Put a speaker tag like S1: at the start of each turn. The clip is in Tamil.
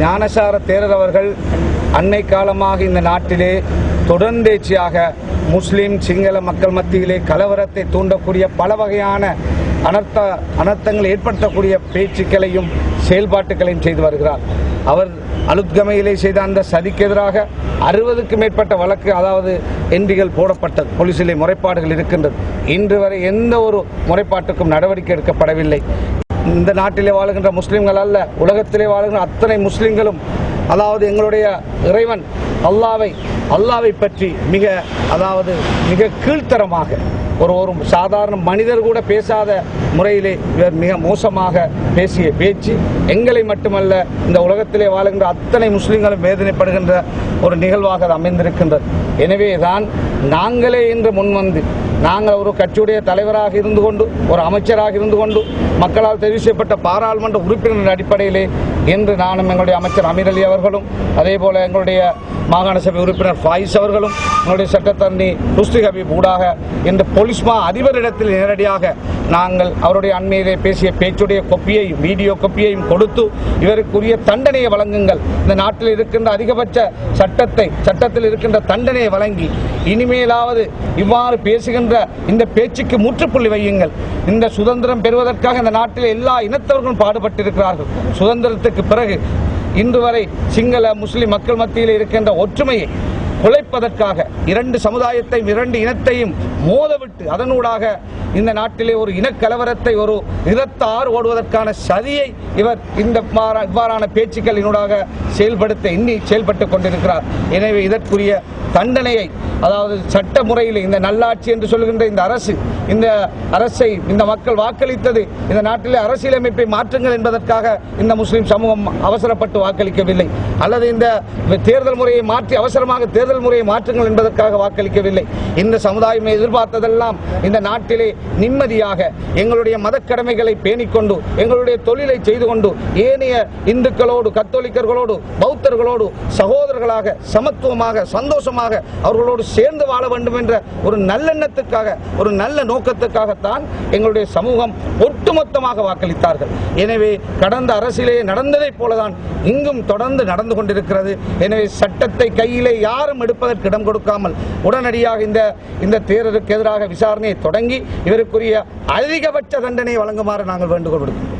S1: ஞானசார தேரர் அவர்கள் அன்னை காலமாக இந்த நாட்டிலே தொடர்ந்தேச்சியாக முஸ்லீம் சிங்கள மக்கள் மத்தியிலே கலவரத்தை தூண்டக்கூடிய பல வகையான அனர்த்தங்கள் ஏற்படுத்தக்கூடிய பேச்சுக்களையும் செயல்பாட்டுகளையும் செய்து வருகிறார். அவர் அலுத்கமையிலே செய்த அந்த சதிக்கு எதிராக 60க்கும் மேற்பட்ட வழக்கு, அதாவது என்ட்ரிகள் போடப்பட்டது, போலீசிலே முறைப்பாடுகள் இருக்கின்றது. இன்று வரை எந்த ஒரு முறைப்பாட்டுக்கும் நடவடிக்கை எடுக்கப்படவில்லை. இந்த நாட்டிலே வாழுகின்ற முஸ்லீம்கள் அல்ல, உலகத்திலே வாழுகின்ற அத்தனை முஸ்லீம்களும், அதாவது எங்களுடைய இறைவன் அல்லாவை பற்றி மிக கீழ்த்தரமாக ஒரு சாதாரண மனிதர் கூட பேசாத முறையிலே இவர் மிக மோசமாக பேசிய பேச்சு எங்களை மட்டுமல்ல இந்த உலகத்திலே வாழுகின்ற அத்தனை முஸ்லிம்களும் வேதனைப்படுகின்ற ஒரு நிகழ்வாக அது அமைந்திருக்கின்றது. எனவே தான் நாங்களே இன்று முன்வந்து, நாங்கள் ஒரு கட்சியுடைய தலைவராக இருந்து கொண்டு, ஒரு அமைச்சராக இருந்து கொண்டு, மக்களால் தெரிவு செய்யப்பட்ட பாராளுமன்ற உறுப்பினர் அடிப்படையிலே இன்று நானும் எங்களுடைய அமைச்சர் அமீர் அலி அவர்களும், அதே போல எங்களுடைய மாகாண சபை உறுப்பினர் ஃபாயிஸ் அவர்களும், எங்களுடைய சட்டத்தரணி ருஸ்தி ஹபீப் ஊடாக இன்று போலீஸ் மா அதிபரிடத்தில் நேரடியாக நாங்கள் அவருடைய அண்மையிலே பேசிய பேச்சுடைய கொப்பியையும் வீடியோ கொப்பியையும் கொடுத்து இவருக்குரிய தண்டனையை வழங்குங்கள், இந்த நாட்டில் இருக்கின்ற அதிகபட்ச சட்டத்தில் இருக்கின்ற தண்டனையை வழங்கி இனிமேலாவது இவ்வாறு பேசுகின்ற இந்த பேச்சுக்கு முற்றுப்புள்ளி வையுங்கள். இந்த சுதந்திரம் பெறுவதற்காக இந்த நாட்டில் எல்லா இனத்தவர்களும் பாடுபட்டிருக்கிறார்கள். சுதந்திரத்துக்கு பிறகு இன்று வரை சிங்கள முஸ்லிம் மக்கள் மத்தியில் இருக்கின்ற ஒற்றுமையை குலைப்பதற்காக இரண்டு சமுதாயத்தையும் இரண்டு இனத்தையும் மோதவிட்டு அதனூடாக இந்த நாட்டிலே ஒரு இனக்கலவரத்தை, ஒரு இரத்தாறு ஓடுவதற்கான சதியை இவர் இவ்வாறான பேச்சுக்களினூடாக செயல்பட்டுக் கொண்டிருக்கிறார். எனவே இதற்குரிய தண்டனையை, அதாவது சட்ட முறையில் இந்த நல்லாட்சி என்று சொல்கின்ற இந்த அரசை இந்த மக்கள் வாக்களித்தது இந்த நாட்டிலே அரசியலமைப்பை மாற்றுங்கள் என்பதற்காக இந்த முஸ்லிம் சமூகம் அவசரப்பட்டு வாக்களிக்கவில்லை, அல்லது இந்த தேர்தல் முறையை மாற்றி அவசரமாக தேர்தல் முறையை மாற்றுங்கள் என்பதற்காக வாக்களிக்கவில்லை. இந்த சமுதாயம் எதிர்பார்த்ததெல்லாம் இந்த நாட்டிலே நிம்மதியாக எங்களுடைய மதக்கடமைகளை பேணிக்கொண்டு, எங்களுடைய தொழிலை செய்து கொண்டு, ஏனைய இந்துக்களோடு, கத்தோலிக்கர்களோடு, பௌத்தர்களோடு சகோதரர்களாக சமத்துவமாக சந்தோஷமாக அவர்களோடு சேர்ந்து வாழ வேண்டும் என்ற ஒரு நல்லெண்ணத்துக்காக, ஒரு நல்ல நோக்கத்துக்காகத்தான் எங்களுடைய சமூகம் ஒட்டுமொத்தமாக வாக்களித்தார்கள். எனவே கடந்த அரசிலே நடந்ததைப் போலதான் இங்கும் தொடர்ந்து நடந்து கொண்டிருக்கிறது. எனவே சட்டத்தை கையிலே யாரும் எடுப்பதற்கு இடம் கொடுக்காமல் உடனடியாக இந்த தேரருக்கு எதிராக விசாரணையை தொடங்கி இவருக்குரிய அதிகபட்ச தண்டனை வழங்குமாறு நாங்கள் வேண்டுகோள் விடுக்கிறோம்.